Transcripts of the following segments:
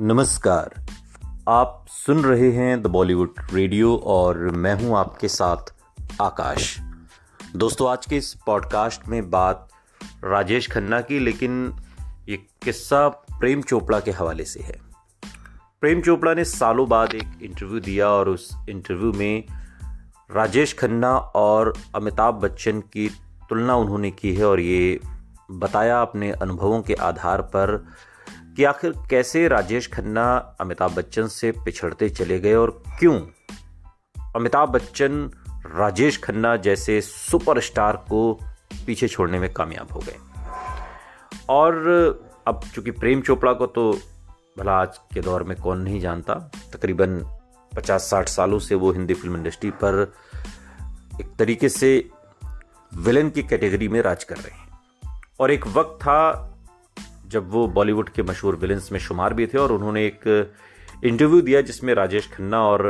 नमस्कार। आप सुन रहे हैं द बॉलीवुड रेडियो और मैं हूं आपके साथ आकाश। दोस्तों, आज के इस पॉडकास्ट में बात राजेश खन्ना की, लेकिन ये किस्सा प्रेम चोपड़ा के हवाले से है। प्रेम चोपड़ा ने सालों बाद एक इंटरव्यू दिया और उस इंटरव्यू में राजेश खन्ना और अमिताभ बच्चन की तुलना उन्होंने की है और ये बताया अपने अनुभवों के आधार पर कि आखिर कैसे राजेश खन्ना अमिताभ बच्चन से पिछड़ते चले गए और क्यों अमिताभ बच्चन राजेश खन्ना जैसे सुपरस्टार को पीछे छोड़ने में कामयाब हो गए। और अब चूंकि प्रेम चोपड़ा को तो भला आज के दौर में कौन नहीं जानता, तकरीबन 50-60 सालों से वो हिंदी फिल्म इंडस्ट्री पर एक तरीके से विलेन की कैटेगरी में राज कर रहे हैं। और एक वक्त था जब वो बॉलीवुड के मशहूर विलेंस में शुमार भी थे और उन्होंने एक इंटरव्यू दिया जिसमें राजेश खन्ना और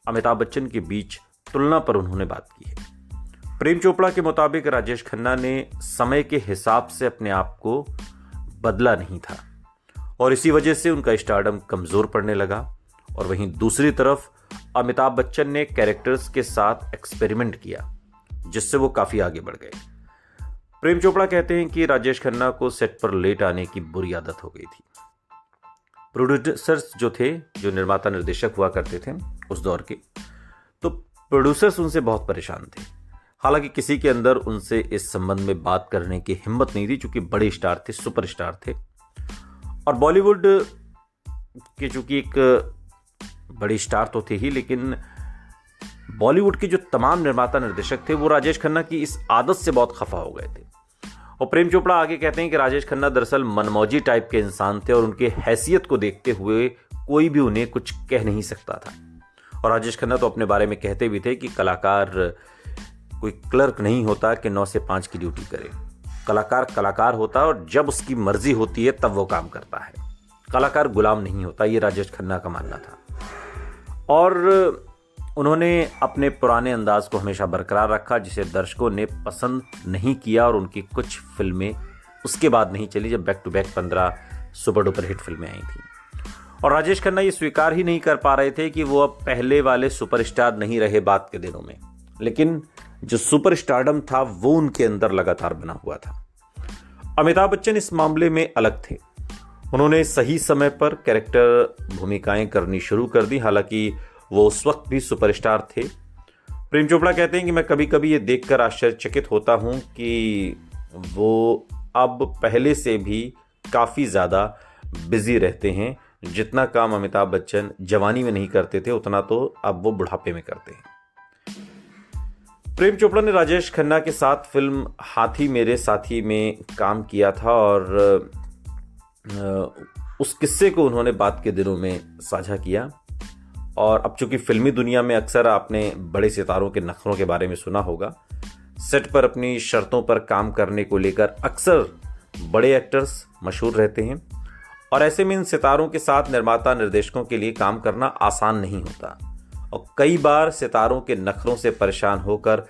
अमिताभ बच्चन के बीच तुलना पर उन्होंने बात की है। प्रेम चोपड़ा के मुताबिक राजेश खन्ना ने समय के हिसाब से अपने आप को बदला नहीं था और इसी वजह से उनका स्टारडम कमजोर पड़ने लगा। और वहीं दूसरी तरफ अमिताभ बच्चन ने कैरेक्टर्स के साथ एक्सपेरिमेंट किया जिससे वो काफी आगे बढ़ गए। प्रेम चोपड़ा कहते हैं कि राजेश खन्ना को सेट पर लेट आने की बुरी आदत हो गई थी। प्रोड्यूसर्स जो थे, जो निर्माता निर्देशक हुआ करते थे उस दौर के, तो प्रोड्यूसर्स उनसे बहुत परेशान थे। हालांकि किसी के अंदर उनसे इस संबंध में बात करने की हिम्मत नहीं थी, चूंकि बड़े स्टार थे, सुपरस्टार थे। और बॉलीवुड के चूंकि एक बड़े स्टार तो थे ही, लेकिन बॉलीवुड के जो तमाम निर्माता निर्देशक थे वो राजेश खन्ना की इस आदत से बहुत खफा हो गए थे। और प्रेम चोपड़ा आगे कहते हैं कि राजेश खन्ना दरअसल मनमौजी टाइप के इंसान थे और उनके हैसियत को देखते हुए कोई भी उन्हें कुछ कह नहीं सकता था। और राजेश खन्ना तो अपने बारे में कहते भी थे कि कलाकार कोई क्लर्क नहीं होता कि 9 से 5 की ड्यूटी करे। कलाकार कलाकार होता है और जब उसकी मर्जी होती है तब वो काम करता है। कलाकार गुलाम नहीं होता, ये राजेश खन्ना का मानना था। और उन्होंने अपने पुराने अंदाज को हमेशा बरकरार रखा जिसे दर्शकों ने पसंद नहीं किया और उनकी कुछ फिल्में उसके बाद नहीं चली, जब back to back 15 super duper hit फिल्में आई थी। और राजेश खन्ना ये स्वीकार ही नहीं कर पा रहे थे कि वो अब पहले वाले सुपरस्टार नहीं रहे बात के दिनों में, लेकिन जो सुपरस्टारडम था वो उनके अंदर लगातार बना हुआ था। अमिताभ बच्चन इस मामले में अलग थे। उन्होंने सही समय पर कैरेक्टर भूमिकाएं करनी शुरू कर दी, हालांकि वो उस वक्त भी सुपरस्टार थे। प्रेम चोपड़ा कहते हैं कि मैं कभी कभी ये देखकर आश्चर्यचकित होता हूं कि वो अब पहले से भी काफ़ी ज़्यादा बिजी रहते हैं। जितना काम अमिताभ बच्चन जवानी में नहीं करते थे उतना तो अब वो बुढ़ापे में करते हैं। प्रेम चोपड़ा ने राजेश खन्ना के साथ फिल्म हाथी मेरे साथी में काम किया था और उस किस्से को उन्होंने बाद के दिनों में साझा किया। और अब चूंकि फिल्मी दुनिया में अक्सर आपने बड़े सितारों के नखरों के बारे में सुना होगा, सेट पर अपनी शर्तों पर काम करने को लेकर अक्सर बड़े एक्टर्स मशहूर रहते हैं और ऐसे में इन सितारों के साथ निर्माता निर्देशकों के लिए काम करना आसान नहीं होता। और कई बार सितारों के नखरों से परेशान होकर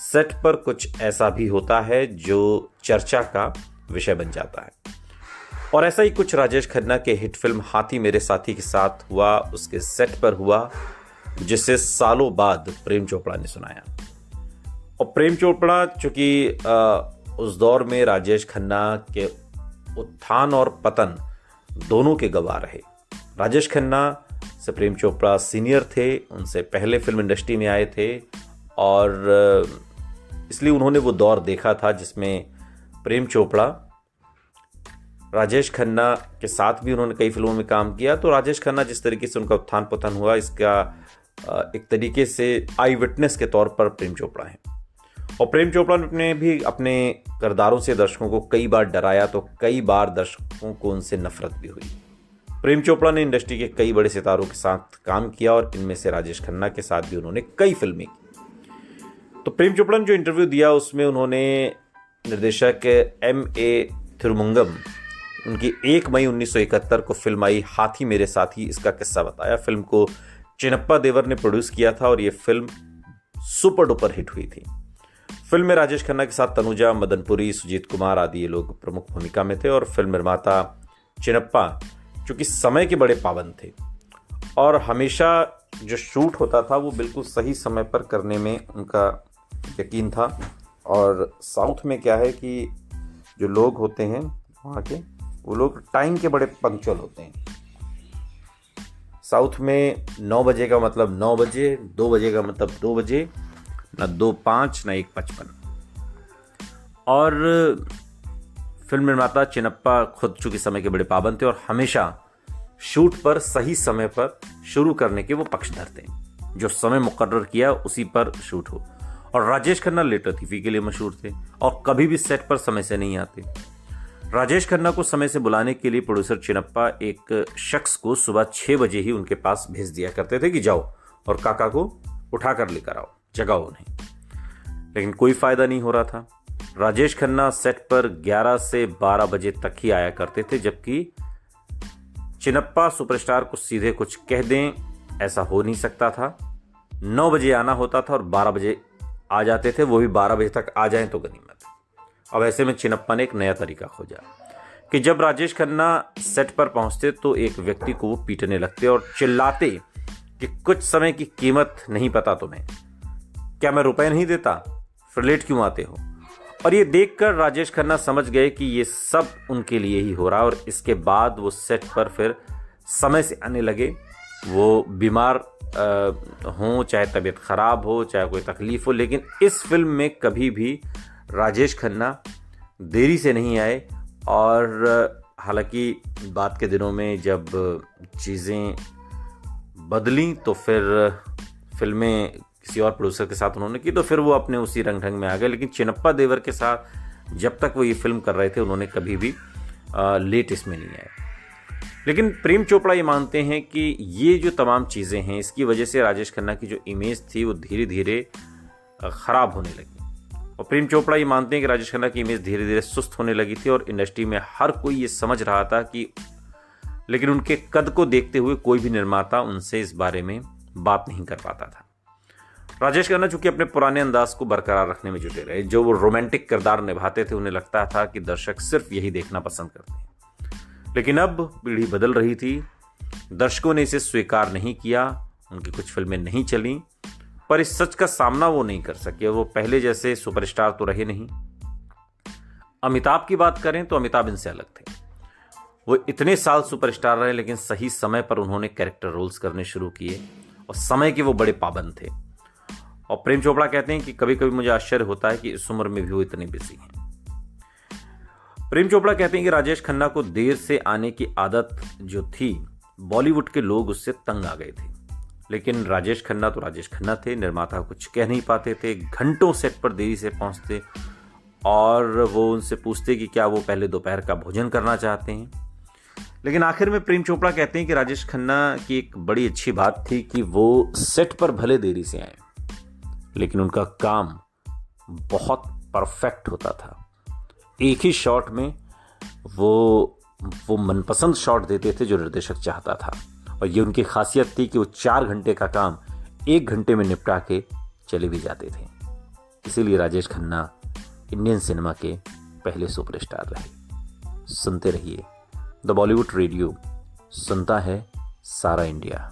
सेट पर कुछ ऐसा भी होता है जो चर्चा का विषय बन जाता है। और ऐसा ही कुछ राजेश खन्ना के हिट फिल्म हाथी मेरे साथी के साथ हुआ, उसके सेट पर हुआ, जिसे सालों बाद प्रेम चोपड़ा ने सुनाया। और प्रेम चोपड़ा चूंकि उस दौर में राजेश खन्ना के उत्थान और पतन दोनों के गवाह रहे। राजेश खन्ना से प्रेम चोपड़ा सीनियर थे, उनसे पहले फिल्म इंडस्ट्री में आए थे और इसलिए उन्होंने वो दौर देखा था जिसमें प्रेम चोपड़ा राजेश खन्ना के साथ भी उन्होंने कई फिल्मों में काम किया। तो राजेश खन्ना जिस तरीके से उनका उत्थान पतन हुआ, इसका एक तरीके से आई विटनेस के तौर पर प्रेम चोपड़ा है। और प्रेम चोपड़ा ने भी अपने किरदारों से दर्शकों को कई बार डराया, तो कई बार दर्शकों को उनसे नफरत भी हुई। प्रेम चोपड़ा ने इंडस्ट्री के कई बड़े सितारों के साथ काम किया और इनमें से राजेश खन्ना के साथ भी उन्होंने कई फिल्में की। तो प्रेम चोपड़ा ने जो इंटरव्यू दिया उसमें उन्होंने निर्देशक M.A. थिरुमंगम, उनकी 1 मई 1971 को फिल्म आई हाथी मेरे साथी, इसका किस्सा बताया। फिल्म को चिनप्पा देवर ने प्रोड्यूस किया था और ये फिल्म सुपर डुपर हिट हुई थी। फिल्म में राजेश खन्ना के साथ तनुजा, मदनपुरी, सुजीत कुमार आदि ये लोग प्रमुख भूमिका में थे और फिल्म निर्माता चिनप्पा चूँकि समय के बड़े पाबंद थे और हमेशा जो शूट होता था वो बिल्कुल सही समय पर करने में उनका यकीन था। और साउथ में क्या है कि जो लोग होते हैं वहाँ के, वो लोग टाइम के बड़े पंक्चुअल होते हैं। साउथ में 9 बजे का मतलब 9 बजे, 2 बजे का मतलब 2 बजे, ना 2:05 ना 1:55। और फिल्म निर्माता चिनप्पा खुद चूंकि समय के बड़े पाबंद थे और हमेशा शूट पर सही समय पर शुरू करने के वो पक्षधर थे। जो समय मुकर्रर किया उसी पर शूट हो। और राजेश खन्ना लेटर थीफी के लिए मशहूर थे और कभी भी सेट पर समय से नहीं आते। राजेश खन्ना को समय से बुलाने के लिए प्रोड्यूसर चिनप्पा एक शख्स को सुबह 6 बजे ही उनके पास भेज दिया करते थे कि जाओ और काका को उठा कर लेकर आओ, जगाओ उन्हें। लेकिन कोई फायदा नहीं हो रहा था। राजेश खन्ना सेट पर 11 से 12 बजे तक ही आया करते थे, जबकि चिनप्पा सुपरस्टार को सीधे कुछ कह दें ऐसा हो नहीं सकता था। 9 बजे आना होता था और 12 बजे आ जाते थे, वो भी 12 बजे तक आ जाएं तो गनीमत। अब ऐसे में चिनप्पा ने एक नया तरीका खोजा कि जब राजेश खन्ना सेट पर पहुंचते तो एक व्यक्ति को वो पीटने लगते और चिल्लाते कि कुछ समय की कीमत नहीं पता तुम्हें, क्या मैं रुपए नहीं देता, फिर लेट क्यों आते हो। और ये देखकर राजेश खन्ना समझ गए कि ये सब उनके लिए ही हो रहा है। और इसके बाद वो सेट पर फिर समय से आने लगे। वो बीमार हों, चाहे तबीयत खराब हो, चाहे कोई तकलीफ हो, लेकिन इस फिल्म में कभी भी राजेश खन्ना देरी से नहीं आए। और हालांकि बाद के दिनों में जब चीज़ें बदली तो फिर फिल्में किसी और प्रोड्यूसर के साथ उन्होंने की, तो फिर वो अपने उसी रंग ढंग में आ गए। लेकिन चिनप्पा देवर के साथ जब तक वो ये फिल्म कर रहे थे उन्होंने कभी भी लेट इसमें नहीं आए। लेकिन प्रेम चोपड़ा ये मानते हैं कि ये जो तमाम चीज़ें हैं इसकी वजह से राजेश खन्ना की जो इमेज थी वो धीरे धीरे ख़राब होने लगी। और प्रेम चोपड़ा ये मानते हैं कि राजेश खन्ना की इमेज धीरे धीरे सुस्त होने लगी थी और इंडस्ट्री में हर कोई ये समझ रहा था कि, लेकिन उनके कद को देखते हुए कोई भी निर्माता उनसे इस बारे में बात नहीं कर पाता था। राजेश खन्ना चूंकि अपने पुराने अंदाज को बरकरार रखने में जुटे रहे। जो वो रोमांटिक किरदार निभाते थे उन्हें लगता था कि दर्शक सिर्फ यही देखना पसंद करते हैं। लेकिन अब पीढ़ी बदल रही थी, दर्शकों ने इसे स्वीकार नहीं किया, उनकी कुछ फिल्में नहीं चली, पर इस सच का सामना वो नहीं कर सके। वो पहले जैसे सुपरस्टार तो रहे नहीं। अमिताभ की बात करें तो अमिताभ इनसे अलग थे। वो इतने साल सुपरस्टार रहे लेकिन सही समय पर उन्होंने कैरेक्टर रोल्स करने शुरू किए और समय के वो बड़े पाबंद थे। और प्रेम चोपड़ा कहते हैं कि कभी कभी मुझे आश्चर्य होता है कि इस उम्र में भी वो इतने बिजी हैं। प्रेम चोपड़ा कहते हैं कि राजेश खन्ना को देर से आने की आदत जो थी, बॉलीवुड के लोग उससे तंग आ गए थे। लेकिन राजेश खन्ना तो राजेश खन्ना थे, निर्माता कुछ कह नहीं पाते थे, घंटों सेट पर देरी से पहुंचते और वो उनसे पूछते कि क्या वो पहले दोपहर का भोजन करना चाहते हैं। लेकिन आखिर में प्रेम चोपड़ा कहते हैं कि राजेश खन्ना की एक बड़ी अच्छी बात थी कि वो सेट पर भले देरी से आए लेकिन उनका काम बहुत परफेक्ट होता था। एक ही शॉट में वो मनपसंद शॉट देते थे जो निर्देशक चाहता था। और ये उनकी खासियत थी कि वो 4 घंटे का काम 1 घंटे में निपटा के चले भी जाते थे। इसीलिए राजेश खन्ना इंडियन सिनेमा के पहले सुपरस्टार रहे। सुनते रहिए द बॉलीवुड रेडियो, सुनता है सारा इंडिया।